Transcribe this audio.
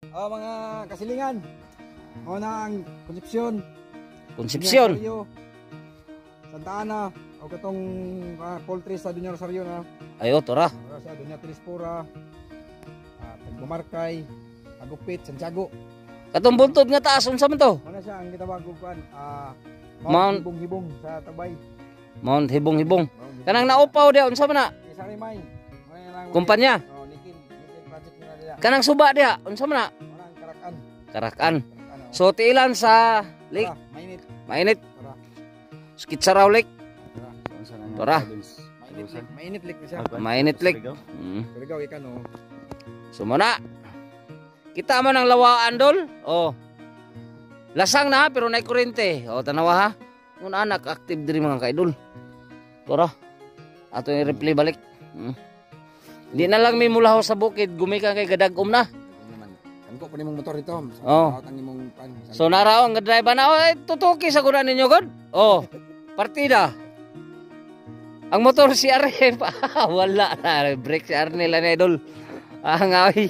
Mga kasilingan. Muna ang Concepcion. Concepcion. Santa Ana. O katong poultry sa Dunya Rosario na. Ayo, tora. Sa Dunya Tilispora. Tagbumarkay. Agupit, Santiago. Katong buntod nga taas, unsa man to? Ano siya ang gitawag ko kuan? Mount Hibong-hibong sa Tabay. Mount Hibong-hibong. Kanang naupaw dia, unsa man na? Sa Rimay. Kumpanya? Nikin project nila nila. Kanang suba dia, unsa man na? Orang Karakan. Karakan. So tiilan sa lake. Mainit. Mainit. Skitsaraw Lake. Tora. Mainit lake siya. Mainit Lake. Surigao ikan oh. So muna. Kita man ang lawaan dol. Oh. Lasang na pero nay kurente. Oh, tanawa ha. Ngun anak active diri mga kaidol. Tora. Ato yung replay balik. Di na lang may mulaw sa bukid, gumikan kay gadagom na. Angko pa nimong motor dito. Oh. So narao ang drive na, oh, tutuki sa kunan ninyo god. Oh. Partida. Ang motor si Arne pa. Wala na, break si Arne lang idol. Ngawi.